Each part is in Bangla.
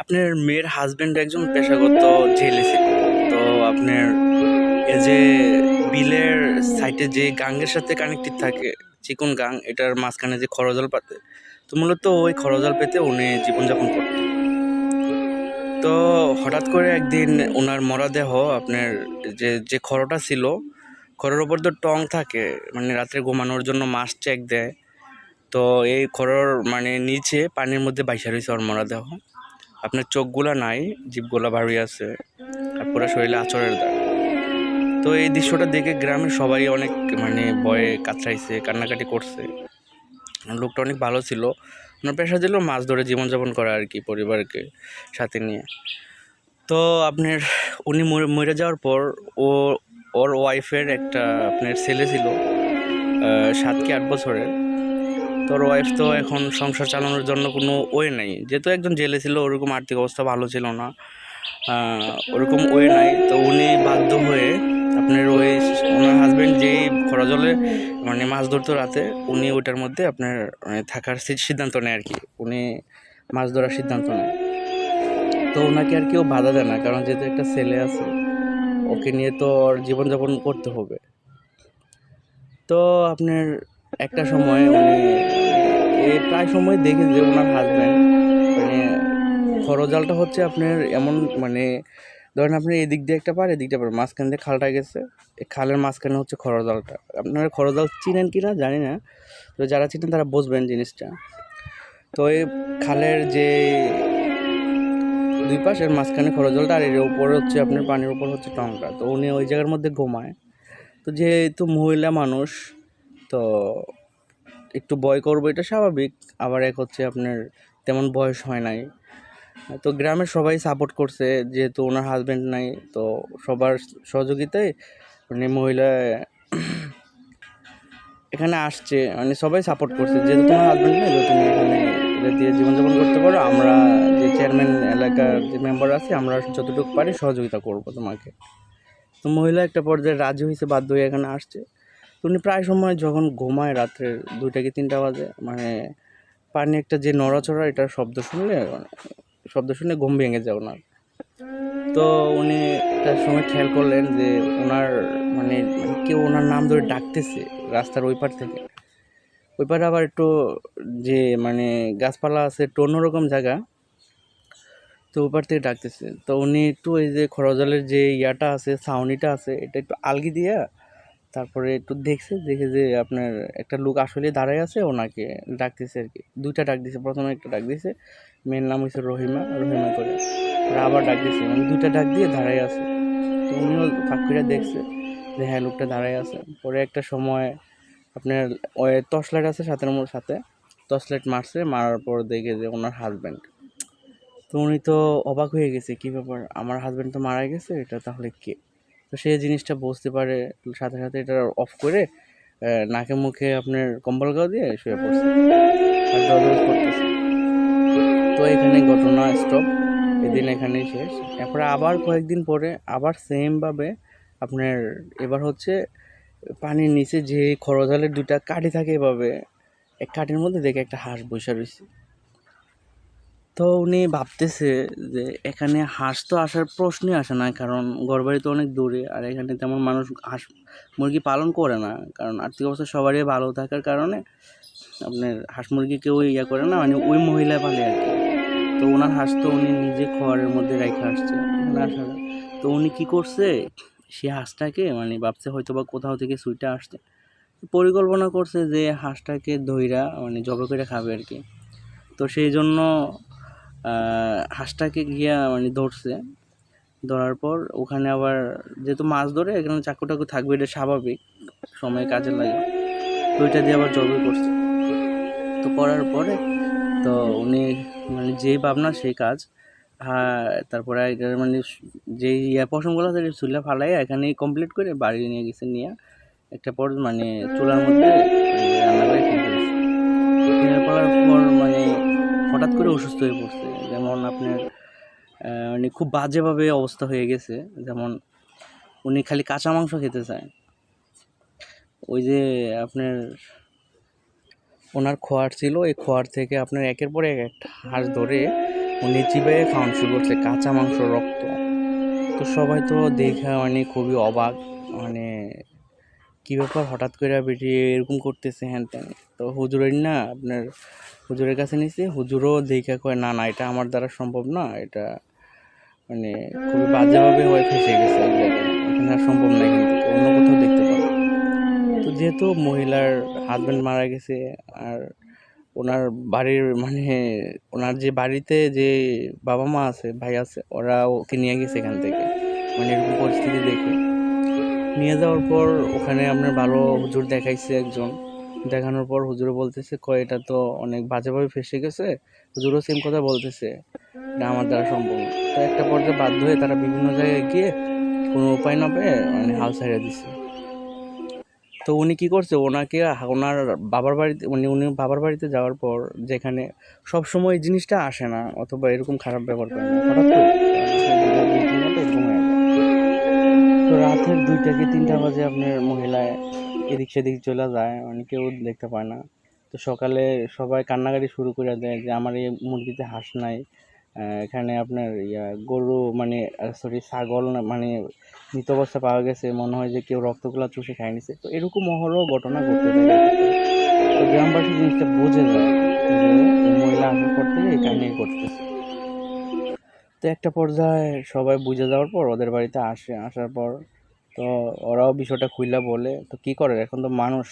আপনার মেয়ের হাজবেন্ড একজন পেশাগত জেলে ছিল। তো আপনার এই যে বিলের সাইডে যে গাঙ্গের সাথে কানেক্টেড থাকে, চিকন গাং, এটার মাঝখানে যে খরজল পাতে, তো মূলত ওই খরজল পেতে উনি জীবনযাপন করতেন। তো হঠাৎ করে একদিন ওনার মরদেহ আপনার যে যে খড়টা ছিল, খড়ের ওপর তো টং থাকে, মানে রাত্রে ঘুমানোর জন্য মাছ চেক দেয়। তো এই খড়ের মানে নিচে পানির মধ্যে বাইসা রয়েছে ওর মরদেহ। আপনার চোখগুলা নাই, জিভগুলা ভারী আছে, আর পুরো শরীরে আঁচড়ের দাগ। তো এই দৃশ্যটা দেখে গ্রামের সবাই অনেক মানে ভয়ে কাতরাইছে, কান্নাকাটি করছে। লোকটা অনেক ভালো ছিল, ওনার পেশা ছিল মাছ ধরে জীবনযাপন করা আর কি, পরিবারকে সাথে নিয়ে। তো আপনার উনি মরে যাওয়ার পর ও ওর ওয়াইফের একটা আপনার ছেলে ছিল 7 কি 8 বছরের। তোর ওয়াইফ তো এখন সংসার চালানোর জন্য কোনো ওয়ে নাই, যেহেতু একজন জেলে ছিল, ওরকম আর্থিক অবস্থা ভালো ছিল না, ওরকম ওয়ে নাই। তো উনি বাধ্য হয়ে আপনার ওই ওনার হাজব্যান্ড যেই খরা জলে মানে মাছ ধরতো রাতে, উনি ওইটার মধ্যে আপনার মানে থাকার সিদ্ধান্ত নেয় আর কি। উনি মাছ ধরার সিদ্ধান্ত নেয়। তো ওনাকে আর কেউ বাধা দেয় না, কারণ যেহেতু একটা ছেলে আছে, ওকে নিয়ে তো ওর জীবনযাপন করতে হবে। তো আপনার একটা সময় উনি মানে প্রায় সময় দেখে যে ওনার হাজব্যান্ড মানে খরজালটা হচ্ছে আপনার এমন মানে ধরেন আপনি এদিক দিয়ে একটা পার, এদিক দিয়ে পার, মাঝখান দিয়ে খালটা গেছে, এই খালের মাঝখানে হচ্ছে খরজালটা। আপনারা খরজাল চিনেন কি না জানি না, তো যারা চিনেন তারা বুঝবেন জিনিসটা। তো এই খালের যে দুই পাশের মাঝখানে খরজালটা, আর এর উপরে হচ্ছে আপনার পানির উপর হচ্ছে টংটা। তো উনি ওই জায়গার মধ্যে ঘুমায়। তো যেহেতু মহিলা মানুষ, তো একটু ভয় করবো, এটা স্বাভাবিক। আবার এক হচ্ছে আপনার তেমন বয়স হয় নাই। তো গ্রামের সবাই সাপোর্ট করছে, যেহেতু ওনার হাজব্যান্ড নাই, তো সবার সহযোগিতায় মানে মহিলা এখানে আসছে, মানে সবাই সাপোর্ট করছে, যেহেতু তোমার হাজব্যান্ড নেই, তো তুমি এখানে এটা দিয়ে জীবনযাপন করতে পারো, আমরা যে চেয়ারম্যান এলাকার যে মেম্বার আছে, আমরা যতটুকু পারি সহযোগিতা করব তোমাকে। তো মহিলা একটা পর্যায়ে রাজি হয়েছে, বাধ্য হয়ে এখানে আসছে। তো উনি প্রায় সময় যখন ঘুমায় রাত্রে 2টা কি 3টা বাজে, মানে পানি একটা যে নড়াচড়া, এটার শব্দ শুনে ঘুম ভেঙে যায় ওনার। তো উনি একটা সময় খেয়াল করলেন যে ওনার মানে কেউ ওনার নাম ধরে ডাকতেছে রাস্তার ওই পার থেকে। ওই পারে আবার একটু যে মানে গাছপালা আছে, একটু অন্যরকম জায়গা। তো ওই পার থেকে ডাকতেছে। তো উনি একটু এই যে খরজলের যে ইয়াটা আছে, ছাউনিটা আছে, এটা একটু আলগি দিয়া তারপরে একটু দেখছে, দেখে যে আপনার একটা লোক আসলে দাঁড়ায় আছে, ওনাকে ডাকতেছে আর কি। 2টা ডাক দিছে, প্রথমে একটা ডাক দিছে, মেয়ের নাম হচ্ছে রহিমা, রহিমা করে। আর আবার ডাক দিছে, মানে 2টা ডাক দিয়ে দাঁড়ায় আছে। তো উনিও ফাঁক করে দেখছে যে হ্যাঁ, লোকটা দাঁড়ায় আছে। পরে একটা সময় আপনার ওই টর্চ লাইট আছে সাথে টর্চ লাইট মারছে, মারার পর দেখে যে ওনার হাজব্যান্ড। তো উনি তো অবাক হয়ে গেছে, কী ব্যাপার, আমার হাজব্যান্ড তো মারা গেছে, এটা তাহলে কে? তো সেই জিনিসটা বুঝতে পারে, সাথে সাথে এটা অফ করে নাকে মুখে আপনার কম্বল গাও দিয়ে শুয়ে পড়ছে, আর দরজ করতেছে। তো এখানে ঘটনা স্টপ, এদিন এখানেই শেষ। এরপরে আবার কয়েকদিন পরে আবার সেমভাবে আপনার এবার হচ্ছে পানির নিচে যে খরজালের 2টা কাঠি থাকে, এভাবে এক কাঠির মধ্যে দেখে একটা হাঁস বসে রয়েছে। তো উনি ভাবতেছে যে এখানে হাঁস তো আসার প্রশ্নই আসে না, কারণ ঘরবাড়ি তো অনেক দূরে, আর এখানে তেমন মানুষ হাঁস মুরগি পালন করে না, কারণ আর্থিক অবস্থা সবারই ভালো থাকার কারণে আপনার হাঁস মুরগি কেউ ইয়া করে না, মানে ওই মহিলা পালে আর কি। তো ওনার হাঁস তো উনি নিজে খোয়ারের মধ্যে রেখে আসছে এখানে আসার। তো উনি কী করছে, সে হাঁসটাকে মানে ভাবছে হয়তো বা কোথাও থেকে সুইটা আসছে, পরিকল্পনা করছে যে হাঁসটাকে ধইরা মানে জবে করে খাবে আর কি। তো সেই জন্য হাঁসটাকে গিয়া মানে ধরছে। ধরার পর ওখানে আবার যেহেতু মাছ ধরে, এখানে চাকু টাকু থাকবে, এটা স্বাভাবিক, সময় কাজে লাগে। তো ওইটা দিয়ে আবার জবে করছে। তো করার পরে তো উনি মানে যেই ভাবনা সেই কাজ। হ্যাঁ, তারপরে এটার মানে যে পশমগুলো আছে চুলা ফালাই এখানেই কমপ্লিট করে বাড়ি নিয়ে গেছে, নিয়ে একটা পর মানে চুলার মধ্যে রান্না করে খেয়ে ফেলছে। খেয়ে ফেলার পর মানে হঠাৎ করে অসুস্থ হয়ে পড়ছে, যেমন আপনার মানে খুব বাজেভাবে অবস্থা হয়ে গেছে। যেমন উনি খালি কাঁচা মাংস খেতে চায়। ওই যে আপনার ওনার খোয়ার ছিল, এই খোয়ার থেকে আপনার একের পর এক একটা হাঁস ধরে উনি চিবাইয়ে খাওয়ানো শুরু করছে কাঁচা মাংস, রক্ত। তো সবাই তো দেখা মানে খুবই অবাক, মানে কী ব্যাপার, হঠাৎ করে বেরিয়ে এরকম করতেছে হ্যান ত্যান। তো হুজুরের না আপনার হুজুরের কাছে নিয়েছে, হুজুরও দেখা কয় না না এটা আমার দ্বারা সম্ভব না, এটা মানে খুবই বাজেভাবে হয়ে ফেসে গেছে এক জায়গায়, এখানে আর সম্ভব না, এখান থেকে অন্য কোথাও দেখতে পাবো। তো যেহেতু মহিলার হাজব্যান্ড মারা গেছে, আর ওনার বাড়ির মানে ওনার যে বাড়িতে যে বাবা মা আছে, ভাই আছে, ওরা ওকে নিয়ে গেছে এখান থেকে, মানে এরকম পরিস্থিতি দেখে নিয়ে যাওয়ার পর ওখানে আপনার ভালো হুজুর দেখাইছে একজন, দেখানোর পর হুজুরও বলতেছে কয় এটা তো অনেক বাজেভাবে ফেসে গেছে, হুজুরও সেম কথা বলতেছে এটা আমার দ্বারা সম্ভব না। তো একটা পর্যায়ে বাধ্য হয়ে তারা বিভিন্ন জায়গায় গিয়ে কোনো উপায় না পেয়ে মানে হাল ছাড়িয়ে দিচ্ছে। তো উনি কী করছে, ওনাকে ওনার বাবার বাড়িতে উনি বাবার বাড়িতে যাওয়ার পর, যেখানে সবসময় এই জিনিসটা আসে না অথবা এরকম খারাপ ব্যবহার করে না, হঠাৎ করে এরকম হয়ে যায়। তো রাতের 2টা কি 3টা বাজে আপনার মহিলায় এদিক সেদিক চলে যায়, মানে কেউ দেখতে পায় না। তো সকালে সবাই কান্নাকাটি শুরু করে দেয় যে আমার এই মুরগিতে হাঁস নাই, এখানে আপনার গরু মানে সরি ছাগল না মানে মৃত অবস্থা পাওয়া গেছে, মনে হয় যে কেউ রক্তগুলা চুষে খাই নিছে। তো এরকম অহরহ ঘটনা ঘটতে থাকে। তো গ্রামবাসী জিনিসটা বুঝে যায় যে এই মহিলা আসার পর থেকে এই কাহিনী করতেছে। তো একটা পর্যায়ে সবাই বুঝে যাওয়ার পর ওদের বাড়িতে আসে, আসার পর তো ওরাও বিষয়টা খুইলা বলে। তো কী করে, এখন তো মানুষ,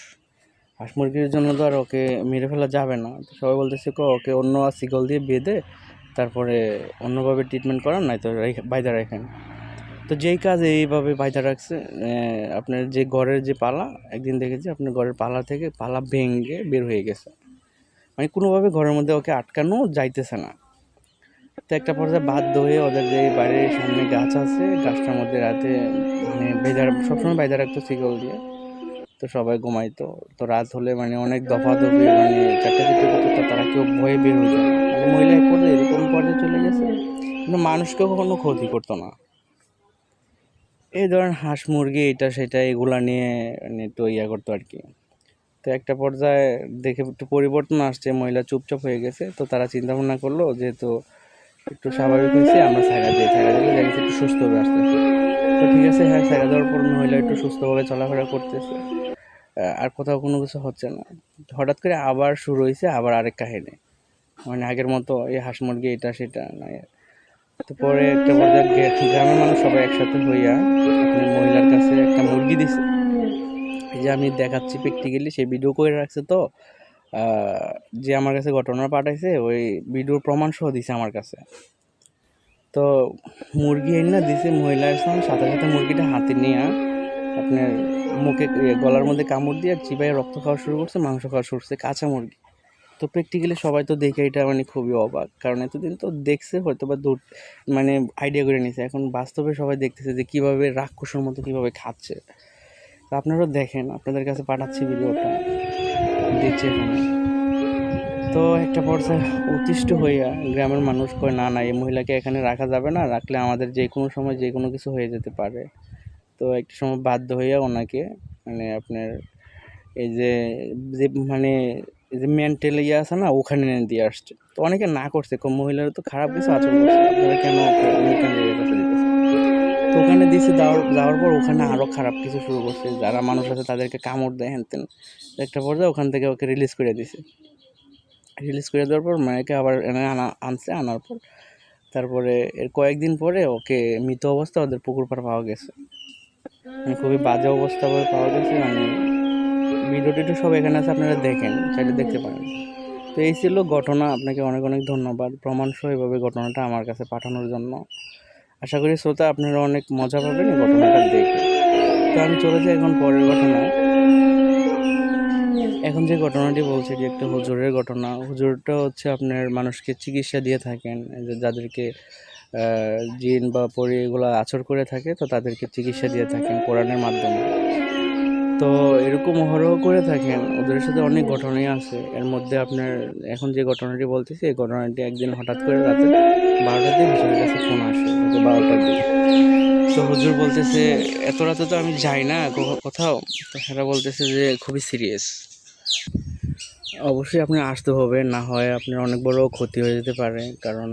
হাঁস মুরগির জন্য তো আর ওকে মেরে ফেলা যাবে না। তো সবাই বলতেছে ওকে অন্য শিকল দিয়ে বেঁধে তারপরে অন্যভাবে ট্রিটমেন্ট করার, নাই তো বাইদা রাখেন। তো যেই কাজ এইভাবে বাইদা রাখছে, আপনার যে ঘরের যে পালা, একদিন দেখেছি আপনার ঘরের পালা থেকে পালা ভেঙে বের হয়ে গেছে, মানে কোনোভাবে ঘরের মধ্যে ওকে আটকানো যাইতেছে না। তো একটা পর্যায়ে বাধ্য হয়ে ওদের যে বাড়ির সামনে গাছ আছে, গাছটার মধ্যে রাতে মানে সবসময় বাইদা রাখতো শিকল দিয়ে। তো সবাই ঘুমাইতো। তো রাত হলে মানে অনেক দফাদফি, মানে চারটে করতো, তো তারা কেউ ভয়ে বের হইতো না। মানে মহিলা এক পর্যায়ে এরকম পর্যায়ে চলে গেছে, কিন্তু মানুষকেও কখনো ক্ষতি করতো না। এই ধরেন হাঁস মুরগি এটা সেটা এগুলা নিয়ে মানে একটু করতো আর কি। তো একটা পর্যায়ে দেখে একটু পরিবর্তন আসছে, মহিলা চুপচাপ হয়ে গেছে। তো তারা চিন্তা ভাবনা করলো যেহেতু একটু স্বাভাবিক হয়েছে, আমরা ছাড়া দিলে দেখেছি একটু সুস্থ হবে আস্তে আস্তে। তো ঠিক আছে, হ্যাঁ ছাড়া দেওয়ার পর মহিলা একটু সুস্থভাবে চলাফেরা করতেছে, আর কোথাও কোনো কিছু হচ্ছে না। হঠাৎ করে আবার শুরু হয়েছে আবার আরেক কাহিনী, মানে আগের মতো এই হাঁস মুরগি এটা সেটা নাই। তো পরে একটা পর্যায়ে গ্রামের মানুষ সবাই একসাথে হইয়া আপনার মহিলার কাছে একটা মুরগি দিছে, এই যে আমি দেখাচ্ছি প্র্যাকটিক্যালি, সেই ভিডিও করে রাখছে। তো যে আমার কাছে ঘটনা পাঠাইছে ওই ভিডিওর প্রমাণ সহ দিছে আমার কাছে। তো মুরগি এনে দিছে, মহিলা সাথে সাথে মুরগিটা হাতে নিয়ে আপনার মুখে গলার মধ্যে কামড় দিয়ে চিবাই রক্ত খাওয়া শুরু করছে, মাংস খাওয়া শুরু করছে, কাঁচা মুরগি। তো প্র্যাকটিক্যালি সবাই তো দেখে এটা মানে খুবই অবাক, কারণ এতদিন তো দেখছে হয়তো বা দূর মানে আইডিয়া করে নিছে, এখন বাস্তবে সবাই দেখতেছে যে কীভাবে রাক্ষসের মতো কীভাবে খাচ্ছে। তো আপনারাও দেখেন, আপনাদের কাছে পাঠাচ্ছি ভিডিওটা, দিচ্ছে এখানে। তো একটা পর্যায়ে অতিষ্ঠ হইয়া গ্রামের মানুষ কয় না না এই মহিলাকে এখানে রাখা যাবে না, রাখলে আমাদের যে কোনো সময় যে কোনো কিছু হয়ে যেতে পারে। তো একটা সময় বাধ্য হইয়া ওনাকে মানে আপনার এই যে মানে এই যে মেন্টাল আছে না, ওখানে দিয়ে আসছে। তো অনেকে না করছে, মহিলারা তো খারাপ কিছু আচরণ করছে, আপনারা কেন মেন্টাল কাছে দিতেছে। তো ওখানে দিয়েছে, যাওয়ার পর ওখানে আরও খারাপ কিছু শুরু করছে, যারা মানুষ আছে তাদেরকে কামড় দেয় হ্যান তেন। একটা পর্যায়ে ওখান থেকে ওকে রিলিজ করে দিছে, রিলিজ করে দেওয়ার পর মায়াকে আবার আনছে, আনার পর তারপরে এর কয়েকদিন পরে ওকে মৃত অবস্থা ওদের পুকুর পাড় পাওয়া গেছে, মানে খুবই বাজে অবস্থা পাওয়া গেছে। মানে ভিডিও টিডিও সব এখানে আছে, আপনারা দেখেন, চাইলে দেখতে পারেন। তো এই ছিল ঘটনা, আপনাকে অনেক অনেক ধন্যবাদ প্রমাণসহ এভাবে ঘটনাটা আমার কাছে পাঠানোর জন্য। আশা করি শ্রোতা আপনারা অনেক মজা পাবেন এই ঘটনাটা দেখে। তো আমি চলে যাই এখন পরের ঘটনায়। এখন যে ঘটনাটি বলছি যে একটা হুজুরের ঘটনা। হুজুরটা হচ্ছে আপনার মানুষকে চিকিৎসা দিয়ে থাকেন, যাদেরকে জিন বা পরি এগুলো আছর করে থাকে, তো তাদেরকে চিকিৎসা দিয়ে থাকেন কোরআনের মাধ্যমে। তো এরকম অহরহ করে থাকেন, ওদের সাথে অনেক ঘটনাই আছে। এর মধ্যে আপনার এখন যে ঘটনাটি বলতেছি, এই ঘটনাটি একদিন হঠাৎ করে রাতে 12টাতে হুজুরের কাছে ফোন আসে, রাতে 12টার দিকে। তো হুজুর বলতেছে এত রাতে তো আমি যাই না কোথাও। তো সেটা বলতেছে যে খুবই সিরিয়াস, অবশ্যই আপনি আসতে হবে, না হয় আপনার অনেক বড় ক্ষতি হয়ে যেতে পারে, কারণ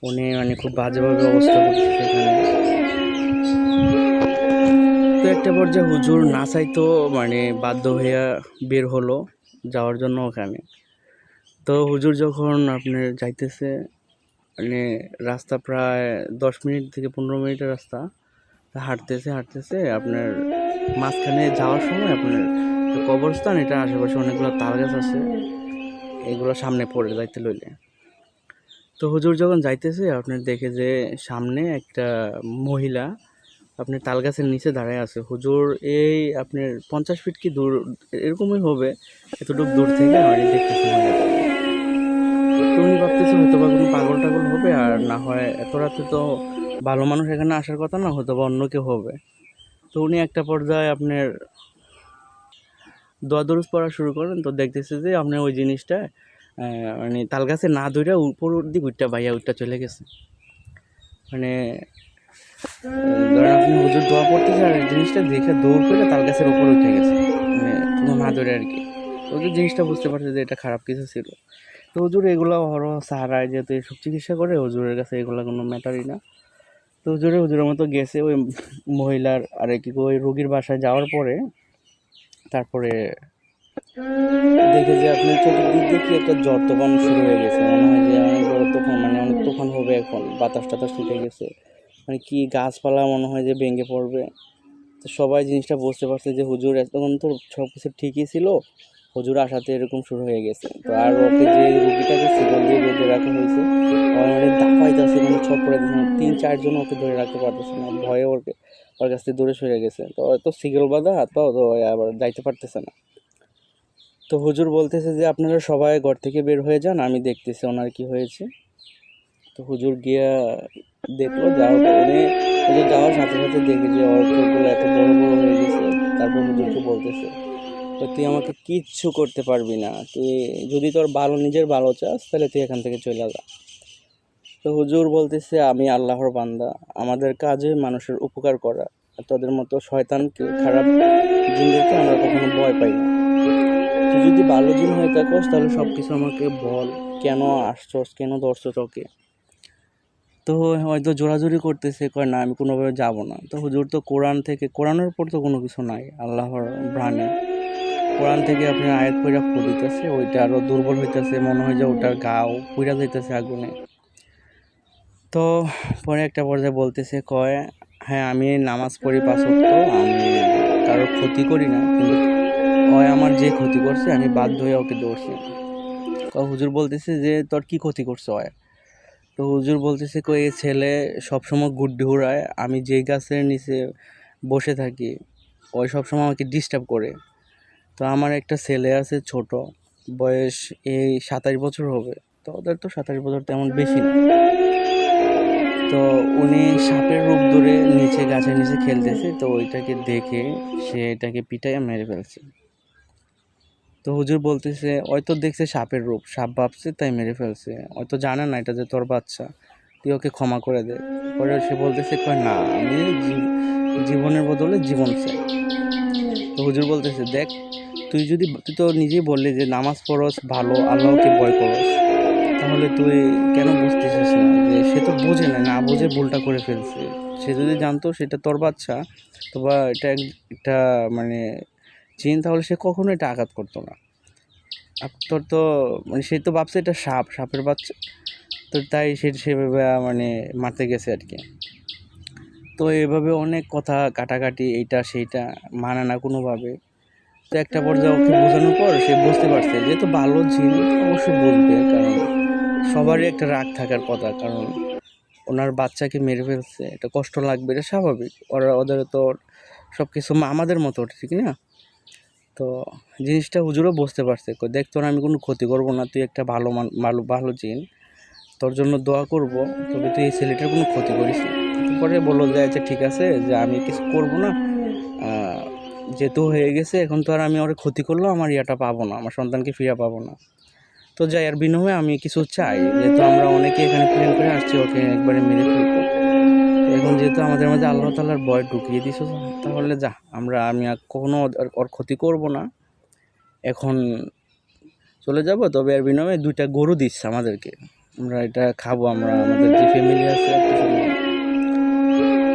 উনি মানে খুব বাজেভাবে অবস্থা করতেছে এখানে। তো একটা পর্যায়ে হুজুর না চাইতো মানে বাধ্য হইয়া বের হলো যাওয়ার জন্য ওখানে। তো হুজুর যখন আপনার যাইতেছে মানে রাস্তা প্রায় 10 মিনিট থেকে 15 মিনিটের রাস্তা, হাঁটতেছে আপনার মাঝখানে যাওয়ার সময় আপনার কবরস্থান, এটা আশেপাশে অনেকগুলো তাল গাছ আছে, এগুলো সামনে পড়ে যাইতে লইলে। তো হুজুর যখন যাইতেছে আপনার দেখে যে সামনে একটা মহিলা আপনি তাল গাছের নিচে দাঁড়ায় আছে। হুজুর এই আপনার 50 ফিট কি দূর এরকমই হবে, এতটুকু দূর থেকে আমি দেখতেছি মহিলাটাকে। তো উনি ভাবতেছে হয়তো বা কোনো পাগল টাগল হবে, আর না হয় এত রাতে তো ভালো মানুষ এখানে আসার কথা না, হয়তো বা অন্য কেউ হবে। তো উনি একটা পর্যায়ে আপনার দোয়া দরুদ পড়া শুরু করেন। তো দেখতেছে যে আপনার ওই জিনিসটা মানে তাল গাছে না ধরে উপর দিক উঠটা বাইয়া উঠটা চলে গেছে। মানে ধরেন আপনি হুজুর দোয়া পড়তেছে আর এই জিনিসটা দেখে দৌড় করে তাল গাছের উপরে উঠে গেছে, মানে কোনো না ধরে আর কি। হুজুর জিনিসটা বুঝতে পারছে যে এটা খারাপ কিছু ছিল। তো হুজুর এগুলো সাহারায় যেহেতু এসব চিকিৎসা করে, হুজুরের কাছে এগুলো কোনো ম্যাটারই না। তো হুজুরের মতো গেছে ওই মহিলার আর কি ওই রোগীর বাসায় যাওয়ার পরে তারপরে দেখে যে আপনার চতুর্দিক দিয়ে কি একটা ঝড় তুফান শুরু হয়ে গেছে, মনে হয় যে অনেক বড় তুফান, মানে অনেক তুফান হবে এখন, বাতাস টাতাস উঠে গেছে, মানে কি গাছপালা মনে হয় যে ভেঙে পড়বে। তো সবাই জিনিসটা বুঝতে পারছে যে হুজুর এতক্ষণ তো সব কিছু ঠিকই ছিল, হুজুর আসাতে এরকম শুরু হয়ে গেছে। তো আর ওকে যে রুগীটাকে শিকল দিয়ে বেঁধে রাখা হয়েছে, মানে দাপাইতেছে, মানে ছপড়ে দিচ্ছে, 3-4 জন ওকে ধরে রাখতে পারতেছে না, ভয়ে ওর কাছ থেকে দূরে সরে গেছে। তো তো শিকল বাঁধা হাত পাও, তো আবার যাইতে পারতেছে না। তো হুজুর বলতেছে যে আপনারা সবাই ঘর থেকে বের হয়ে যান, আমি দেখতেছি ওনার কি হয়েছে। তো হুজুর গিয়া দেখলো, যাওয়ার পরে হুজুর যাওয়ার সাথে সাথে দেখে যে ওর চোখগুলো এত বড় বড় হয়ে গেছে। তারপর হুজুরকে বলতেছে তো তুই আমাকে কিচ্ছু করতে পারবি না, তুই যদি তোর ভালো নিজের ভালো চাস তাহলে তুই এখান থেকে চলে যা। তো হুজুর বলতেছে আমি আল্লাহর বান্দা, আমাদের কাজে মানুষের উপকার করা, তোদের মতো শয়তানকে, খারাপ জিনদেরকে আমরা কখনো ভয় পাই না। তুই যদি ভালো জিন হয়ে থাকস তাহলে সব কিছু আমাকে বল, কেন আসছস, কেন ধরছস ওকে। তো হয়তো জোরাজুরি করতেছে, কয় না আমি কোনোভাবে যাব না। তো হুজুর তো কোরআনের উপর তো কোনো কিছু নাই, আল্লাহর বাণী, কোরআন থেকে আপনি আয়াত পইরা ফু দিতেছে, ওইটা আরো দুর্বল হইতেছে, মনে হয় যে ওটার গাও পুইরা যাইতেছে আগুনে। তো পরে একটা পর্যায়ে বলতেছে, কয় হ্যাঁ আমি নামাজ পড়ি 5 ওয়াক্ত, আমি কারোর ক্ষতি করি না, কিন্তু ওই আমার যে ক্ষতি করছে আমি বাধ্য হয়ে ওকে ধরছি। হুজুর বলতেছে যে তোর কি ক্ষতি করছে ওয়? তো হুজুর বলতেছে কই এই ছেলে সবসময় গুড্ডি উড়ায়, আমি যেই গাছের নিচে বসে থাকি ওই সবসময় আমাকে ডিস্টার্ব করে। তো আমার একটা ছেলে আছে ছোট, বয়স এই 27 বছর হবে। তো ওদের তো 27 বছর তেমন বেশি না। তো উনি সাপের রূপ ধরে নিচে গাছের নিচে খেলতেছে, তো ওইটাকে দেখে সে এটাকে পিটাইয়া মেরে ফেলছে। তো হুজুর বলতেছে ওই তো দেখছে সাপের রূপ, সাপ ভাবছে তাই মেরে ফেলছে, ওই তো জানে না এটা যে তোর বাচ্চা, তুই ওকে ক্ষমা করে দে। পরে সে বলতেছে কয় না আমি জীবনের বদলে জীবন চাই। তো হুজুর বলতেছে দেখ, তুই তো নিজেই বললি যে নামাজ পড়স ভালো, আল্লাহকে ভয় করস, তাহলে তুই কেন বুঝতেছিস না যে সে তো বোঝে না, না বুঝে ভুলটা করে ফেলছে। সে যদি জানতো সেটা তোর বাচ্চা, তো বা এটা একটা মানে জিন, তাহলে সে কখনো এটা আঘাত করতো না। তোর তো মানে সে তো ভাবছে এটা সাপের বাচ্চা, তো তাই সেভাবে মানে মারতে গেছে আর কি। তো এভাবে অনেক কথা কাটাকাটি, এইটা সেইটা মানে না কোনোভাবে। তো একটা পর্যায়ে ওকে বোঝানোর পর সে বুঝতে পারছে যেহেতু ভালো জিন অবশ্যই বুঝবে, কারণ সবারই একটা রাগ থাকার কথা, কারণ ওনার বাচ্চাকে মেরে ফেলছে, এটা কষ্ট লাগবে, এটা স্বাভাবিক। ওদের তো সব কিছু আমাদের মতো ঠিক না। তো জিনিসটা হুজুরও বুঝতে পারছে, দেখ তোর আমি কোনো ক্ষতি করবো না, তুই একটা ভালো ভালো জিন, তোর জন্য দোয়া করব, তবে তুই এই ছেলেটার কোনো ক্ষতি করিস না। পরে বললো যে আচ্ছা ঠিক আছে, যে আমি কিছু করবো না, যেহেতু হয়ে গেছে এখন তো আর আমি ওর ক্ষতি করলেও আমার ইয়াটা পাবো না, আমার সন্তানকে ফিরে পাবো না। তো যাই, আর বিনিময়ে আমি কিছু চাই, যেহেতু আমরা অনেকে এখানে প্ল্যান করে আসছি ওকে একবারে মেরে ফেলবো। এখন যেহেতু আমাদের মাঝে আল্লাহ তাআলার ভয় ঢুকিয়ে দিছো, তাহলে আমি আর কখনো ওর ক্ষতি করব না। এখন চলে যাব, তবে এর বিনিময়ে 2টা গরু দিচ্ছে আমাদেরকে, আমরা এটা খাবো, আমরা আমাদের যে ফ্যামিলি আছে একটা।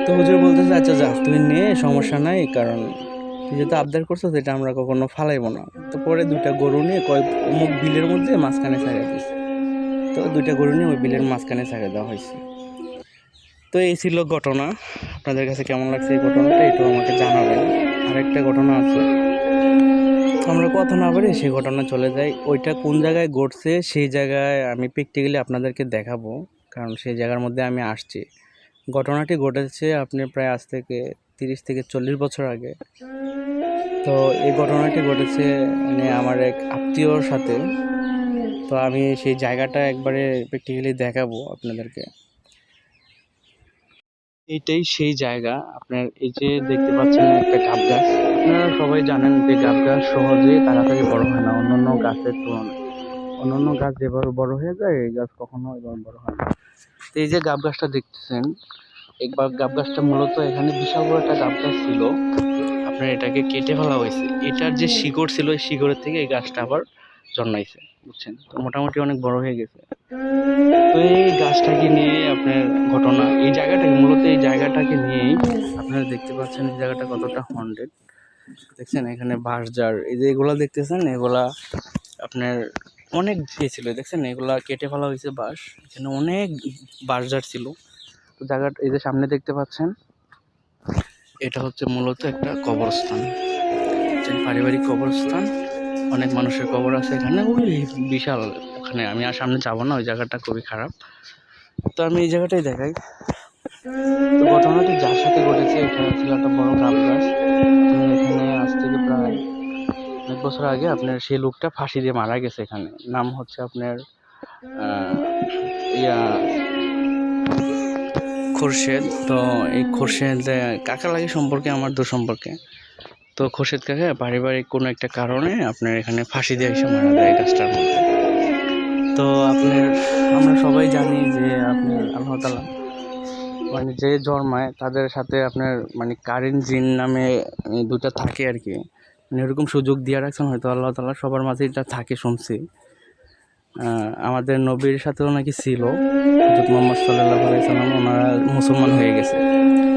তো হুজুর বলতেছে আচ্ছা যা তুই নিয়ে, সমস্যা নাই, কারণ তুই যেহেতু আবদার করছো সেটা আমরা কখনো ফালাইবো না। তো পরে 2টা গরু নিয়ে অমুক বিলের মধ্যে মাঝখানে ছাড়িয়ে দিচ্ছে। তো 2টা গরু নিয়ে ওই বিলের মাঝখানে ছাড়িয়ে দেওয়া হয়েছে। তো এই ছিল ঘটনা। আপনাদের কাছে কেমন লাগছে এই ঘটনাটা এটাও আমাকে জানাবেন। আরেকটা ঘটনা আছে, আমরা কথা না বলে সেই ঘটনা চলে যাই। ওইটা কোন জায়গায় ঘটছে সেই জায়গায় আমি প্র্যাকটিক্যালি আপনাদেরকে দেখাবো, কারণ সেই জায়গার মধ্যে আমি আসছি। ঘটনাটি ঘটেছে আপনার প্রায় আজ থেকে 30 থেকে 40 বছর আগে। তো এই ঘটনাটি ঘটেছে মানে আমার এক আত্মীয়র সাথে। তো আমি সেই জায়গাটা একবারে প্র্যাকটিক্যালি দেখাবো আপনাদেরকে। এইটাই সেই জায়গা। আপনার এই যে দেখতে পাচ্ছেন একটা গাব গাছ, আপনারা সবাই জানেন যে গাব গাছ সহজে তাড়াতাড়ি বড় হয় না অন্যান্য গাছের তুলনায়। অন্যান্য গাছ যেভাবে বড় হয়ে যায় এই গাছ কখনো এভাবে বড় হয় না। তো এই যে গাব গাছটা দেখতেছেন, একবার গাব গাছটা মূলত এখানে বিশাল বড় একটা গাব গাছ ছিল, আপনার এটাকে কেটে ফেলা হয়েছে। এটার যে শিকড় ছিল এই শিকড়ের থেকে এই গাছটা আবার জন্মাইছে, বুঝছেন। তো মোটামুটি অনেক বড় হয়ে গেছে। তো এই গাছটাকে নিয়ে আপনার ঘটনা, এই জায়গাটাকে মূলত এই জায়গাটাকে নিয়েই আপনারা দেখতে পাচ্ছেন এই জায়গাটা কতটা হন্টেড। দেখছেন এখানে বাঁশঝাড়, এই যে এগুলা দেখতেছেন এগুলা আপনার অনেক ছিল, দেখছেন এগুলা কেটে ফেলা হয়েছে বাঁশ, এখানে অনেক বাঁশঝাড় ছিল। তো জায়গাটা এই যে সামনে দেখতে পাচ্ছেন এটা হচ্ছে মূলত একটা কবরস্থান, পারিবারিক কবরস্থান। অনেক মানুষের কবর আছে এখানে, ওই বিশাল। ওখানে আমি আর সামনে যাবো না, ওই জায়গাটা খুবই খারাপ। তো আমি এই জায়গাটাই দেখাই। তো ঘটনাটি যার সাথে ঘটেছে এটা ছিল একটা বড় গাব গাছ। এখানে আজ থেকে প্রায় অনেক বছর আগে আপনার সেই লোকটা ফাঁসি দিয়ে মারা গেছে। এখানে নাম হচ্ছে আপনার খোরশেদ। তো এই খোরশেদ কাকা লাগে সম্পর্কে আমার দূর সম্পর্কে। তো খোরশেদ কাকা পারিবারিক কোনো একটা কারণে আপনার এখানে ফাঁসি দিয়ে এসে মারা যায় গাছটার মধ্যে। তো আপনার আমরা সবাই জানি যে আপনার আল্লাহ তাআলা মানে যে জন্মায় তাদের সাথে আপনার মানে কারেন্ট জিন নামে 2টা থাকে আর কি, মানে এরকম সুযোগ দিয়ে রাখছেন হয়তো আল্লাহ তাআলা, সবার মাঝে এটা থাকে শুনছি। আমাদের নবীর সাথেও নাকি ছিল, হযরত মুহাম্মদ সাল্লাল্লাহু আলাইহি সাল্লাম, ওনারা মুসলমান হয়ে গেছে।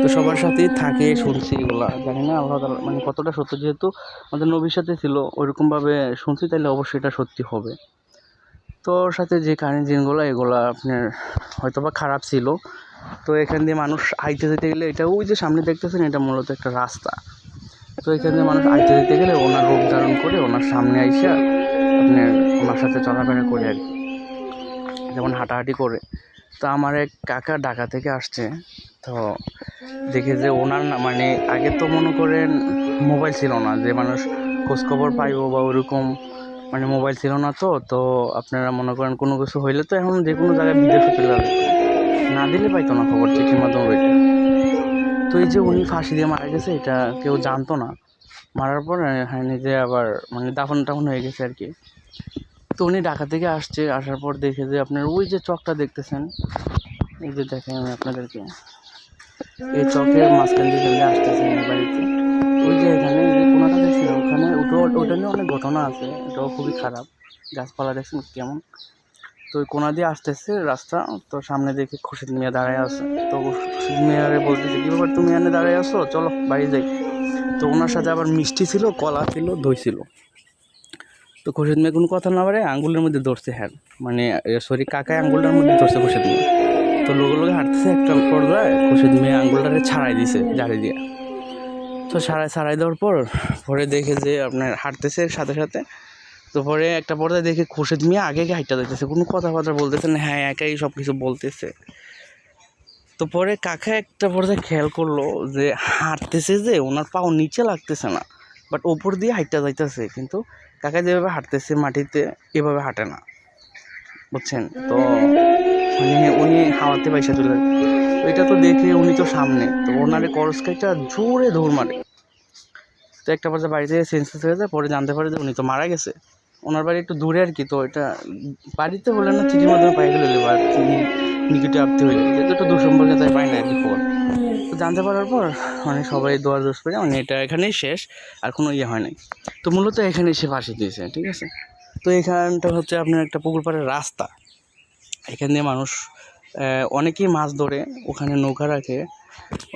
তো সবার সাথেই থাকে শুনছি, এগুলা জানি না আল্লাহ তাআলা মানে কতটা সত্য, যেহেতু আমাদের নবীর সাথে ছিল ওইরকমভাবে শুনছি, তাহলে অবশ্যই এটা সত্যি হবে। তো ওর সাথে যে কারেন্ট জিনগুলো এগুলা আপনার হয়তোবা খারাপ ছিল। তো এখান দিয়ে মানুষ আইতে যেতে গেলে, এটা ওই যে সামনে দেখতেছেন এটা মূলত একটা রাস্তা। তো এখান দিয়ে মানুষ আইতে যেতে গেলে ওনার রূপ ধারণ করে ওনার সামনে আইসা আপনার ওনার সাথে চলাফেরা করে আর কি, যেমন হাঁটাহাঁটি করে। তো আমার এক কাকা ঢাকা থেকে আসছে, তো দেখে যে ওনার না মানে আগে তো মনে করেন মোবাইল ছিল না যে মানুষ খোঁজখবর পাইব বা ওরকম, মানে মোবাইল ছিল না। তো আপনারা মনে করেন কোনো কিছু হইলে তো এখন যে কোনো জায়গায় বিদেশে চলে যাবে, না দিলে পাইতো না খবর, চিঠির মাধ্যমে পাইতো। তো এই যে উনি ফাঁসি দিয়ে মারা গেছে এটা কেউ জানতো না। মারার পর হ্যাঁ নিজে আবার মানে দাফন টাফন হয়ে গেছে আর কি। তো উনি ঢাকা থেকে আসছে, আসার পর দেখে যে আপনার ওই যে চকটা দেখতেছেন, এই যে দেখেন আমি আপনাদেরকে, এই চকের মাঝখান দিয়ে আসতেছে বাড়িতে। ওই যে এখানে যে কোনাটা দেখছেন ওখানে ওটা নিয়ে অনেক ঘটনা আছে, এটাও খুবই খারাপ। গাছপালা দেখছেন কেমন। তো ওই কোনা দিয়ে আসতেছে রাস্তা, তো সামনে দেখে খুরশিদ মিয়া দাঁড়ায় আছে। তো খুরশিদ মিয়ারে বলতেছে কি ব্যাপার তুমি এখানে দাঁড়ায় আসো, চলো বাড়ি যাই। তো ওনার সাথে আবার মিষ্টি ছিল, কলা ছিল, দই ছিল। তো খুরশিদ মিয়া কোনো কথা না বাড়ে আঙ্গুলের মধ্যে ধরছে, হ্যাঁ মানে সরি কাকায় আঙ্গুলটার মধ্যে ধরছে খুরশিদ মিয়া। তো লোকে লোকে হাঁটতেছে, একটা পর্যায়ে খুরশিদ মিয়া আঙ্গুলটাকে ছাড়াই দিছে জারি দিয়ে। তো ছাড়াই দেওয়ার পরে দেখে যে আপনার হাঁটতেছে সাথে সাথে। তো পরে একটা পর্যায়ে দেখে খুরশিদ মিয়া আগে হাঁটতে যাইতেছে, কোনো কথাবার্তা বলতেছে না, হ্যাঁ একাই সব কিছু বলতেছে। তো পরে কাকা একটা পর্যায়ে খেয়াল করলো যে হাঁটতেছে যে ওনার পাও নিচে লাগতেছে না, বাট ওপর দিয়ে হাঁটতে যাইতেছে, কিন্তু কাকা যেভাবে হাঁটতেছে মাটিতে এভাবে হাঁটে না, বুঝছেন। তো মানে উনি হাওয়াতে পয়সা চলে যায়। তো এটা তো দেখে উনি তো সামনে, তো ওনারে করসকাইটা জোরে দৌড় মারে। তো একটা পর্যায়ে বাড়িতে সেন্সেস হয়ে যায়, পরে জানতে পারে যে উনি তো মারা গেছে। ওনার বাড়ি একটু দূরে আর কি, তো এটা বাড়িতে হলে না চিঠির মাধ্যমে পাই গেলে বা নিকিটে আপতে হইলে, যেহেতু একটু দূর সম্পর্কে তাই পাই না আর কি খবর। তো জানতে পারার পর মানে সবাই দোয়া দোষ করে মানে এটা এখানেই শেষ, আর কোনো ইয়ে হয় নাই। তো মূলত এখানে এসে ফাঁসি দিয়েছে, ঠিক আছে। তো এখানটা হচ্ছে আপনার একটা পুকুর পাড়ের রাস্তা, এখান দিয়ে মানুষ অনেকেই মাছ ধরে, ওখানে নৌকা রাখে,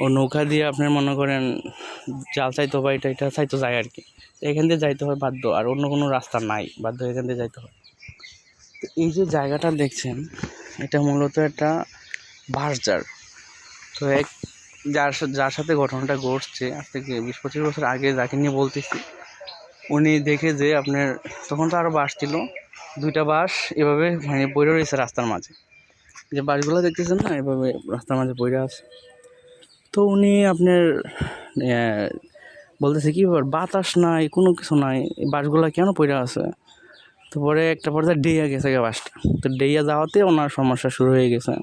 ও নৌকা দিয়ে আপনার মনে করেন জাল চাইতো বা এটা চাইতো যায় আর কি। তো এখান দিয়ে যাইতে হয় বাধ্য, আর অন্য কোনো রাস্তা নাই, বাধ্য এখান দিয়ে যাইতে হয়। তো এই যে জায়গাটা দেখছেন, এটা মূলত একটা বাঁশঝাড়। তো যার সাথে ঘটনাটা ঘটছে আজ থেকে 20-25 বছর আগে, যাকে নিয়ে বলতেছি, উনি দেখে যে আপনার তখন তো আরও বাঁশ ছিল, 2টা বাঁশ এভাবে মানে পড়ে রয়েছে রাস্তার মাঝে, যে বাঁশগুলো দেখতেছেন না, এভাবে রাস্তার মাঝে পড়ে আছে। তো উনি আপনার বলতেছে কি ব্যাপার, বাতাস নাই, কোনো কিছু নাই, এই বাঁশগুলো কেন পড়ে আছে। তো পরে একটা পর্যায়ে ডেইয়া গেছে বাসটা, তো ডেইয়া যাওয়াতে ওনার সমস্যা শুরু হয়ে গেছে।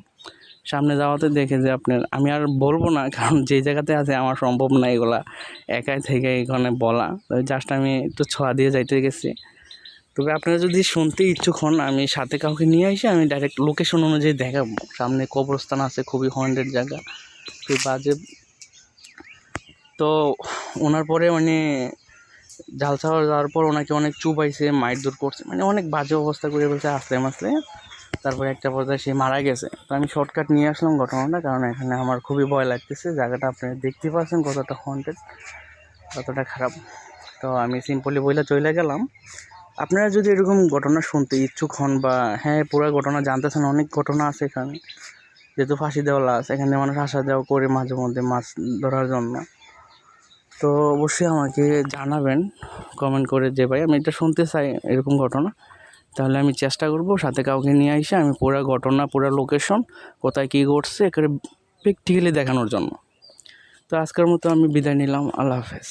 সামনে যাওয়াতে দেখে যে আপনার, আমি আর বলবো না কারণ যে জায়গাতে আছে আমার সম্ভব না এগুলা একাই থেকে এখানে বলা, জাস্ট আমি একটু ছোঁয়া দিয়ে যাইতে গেছি। তবে আপনারা যদি শুনতে ইচ্ছুক হন, আমি সাথে কাউকে নিয়ে এসে আমি ডাইরেক্ট লোকেশন অনুযায়ী দেখাবো। সামনে কবরস্থান আছে, খুবই হন্টেড জায়গা, খুবই বাজে। তো ওনার পরে মানে জাল চাওয়া যাওয়ার পর ওনাকে অনেক চুপাইছে, মারধর করছে, মানে অনেক বাজে অবস্থা করে বলছে আসলে মাসলে। তারপরে একটা পর্যায়ে সে মারা গেছে। তো আমি শর্টকাট নিয়ে আসলাম ঘটনাটা, কারণ এখানে আমার খুবই ভয় লাগতেছে। জায়গাটা আপনারা দেখতে পাচ্ছেন কতটা হন্টেড, কতটা খারাপ। তো আমি সিম্পলি বইলা চলে গেলাম। আপনারা যদি এরকম ঘটনা শুনতে ইচ্ছুক হন বা হ্যাঁ পুরো ঘটনা জানতে চান, অনেক ঘটনা আছে এখানে, যেহেতু ফাঁসি দেওয়া আছে, এখানে মানুষ আসা যাওয়া করে মাঝে মধ্যে মাছ ধরার জন্য। তো অবশ্যই আমাকে জানাবেন কমেন্ট করে যে ভাই আমি এটা শুনতে চাই এরকম ঘটনা, তাহলে আমি চেষ্টা করব সাথে কাউকে নিয়ে এসে আমি পুরো ঘটনা, পুরো লোকেশন, কোথায় কী ঘটছে একেবারে প্র্যাকটিক্যালি দেখানোর জন্য। তো আজকের মতো আমি বিদায় নিলাম, আল্লাহ হাফেজ।